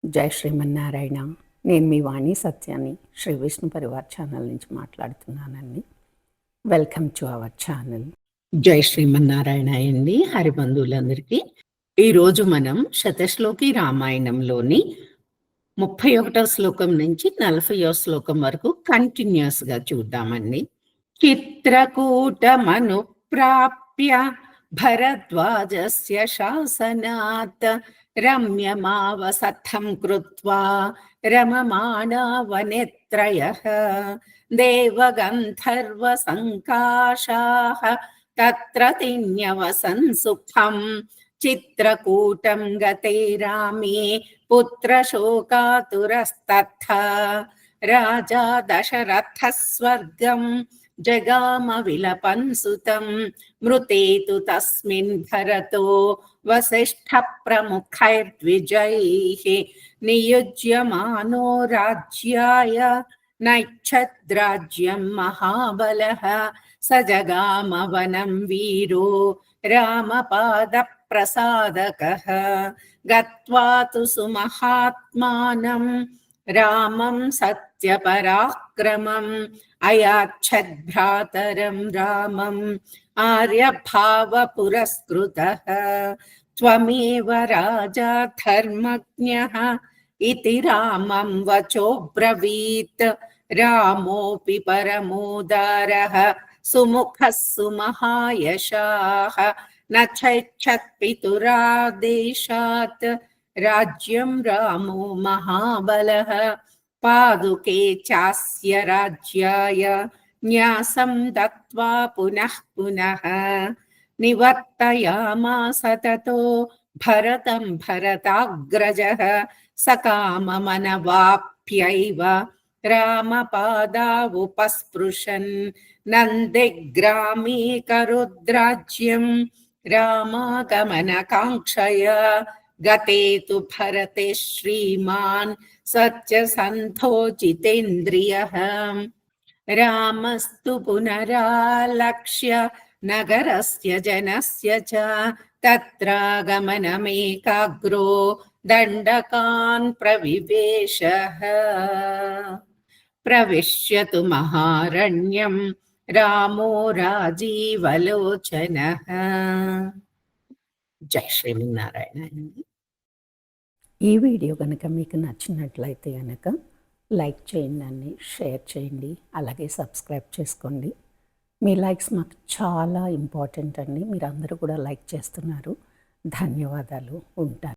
జై శ్రీమన్నారాయణ. నేను మీ వాణి సత్యాన్ని శ్రీ విష్ణు పరివార్ ఛానల్ నుంచి మాట్లాడుతున్నానండి. Welcome to our channel. జై శ్రీమన్నారాయణ అండి హరిబంధువులందరికీ. ఈరోజు మనం శతశ్లోకి రామాయణంలోని 31వ శ్లోకం నుంచి 40వ శ్లోకం వరకు కంటిన్యూస్గా చూద్దామండి. చిత్రకూటమనుప్రాప్య భరద్వాజస్య శాసనాత్ రమ్యమావసథం కృత్వా రమమాణా వనేత్రయః దేవగంధర్వ సంకాశాః తత్ర తిన్యవసన్ సుఖం చిత్రకూటం గతే రామే పుత్రశోకాతురస్తథా రాజా దశరథ స్వర్గం జగామ విలపన్ సుతం మృతేతు తస్మిన్ భరతో వసిష్ఠ ప్రముఖైర్ద్విజైః నియుజ్యమానో రాజ్యాయ నైచ్ఛద్రాజ్యం మహాబలః స జగామ వనం వీరో రామపాద ప్రసాదకః గత్వా తు సుమహాత్మానం రామం సత్యపరాక్రమం అయాచ్ఛద్భ్రాతరం రామం ఆర్యభావ పురస్కృతః త్వమేవ రాజా ధర్మజ్ఞః ఇతి రామం వచోబ్రవీత్ రామోపి పరమోదారః సుముఖః సుమహాయశాః నైచ్ఛత్ పితురాదేశాత్ రాజ్యం రామో మహాబలః పాదుకే చాస్య రాజ్యాయ న్యాసం దత్వా పునః పునః నివర్తయామాస తతో భరతం భరతాగ్రజః సకామమనవాప్యైవ రామపాదావుపస్పృశన్ నందిగ్రామీకరుద్రాజ్యం రామాగమనకాంక్షయా గతే తు భరతే శ్రీమాన్ సత్యసంధో జితేంద్రియః రామస్తు పునరాలక్ష్య నగరస్య జనస్య చ తత్రాగమనమేకాగ్రో దండకాన్ ప్రవివేశః ప్రవిశ్యతు మహారణ్యం రామో రాజీవలోచనః. జై శ్రీమన్నారాయణ. ఈ వీడియో కనుక మీకు నచ్చినట్లయితే కనుక లైక్ చేయండి, షేర్ చేయండి, అలాగే సబ్స్క్రైబ్ చేసుకోండి. మీ లైక్స్ మాకు చాలా ఇంపార్టెంట్ అండి. మీరు అందరూ కూడా లైక్ చేస్తున్నారు. ధన్యవాదాలు. ఉంటాను.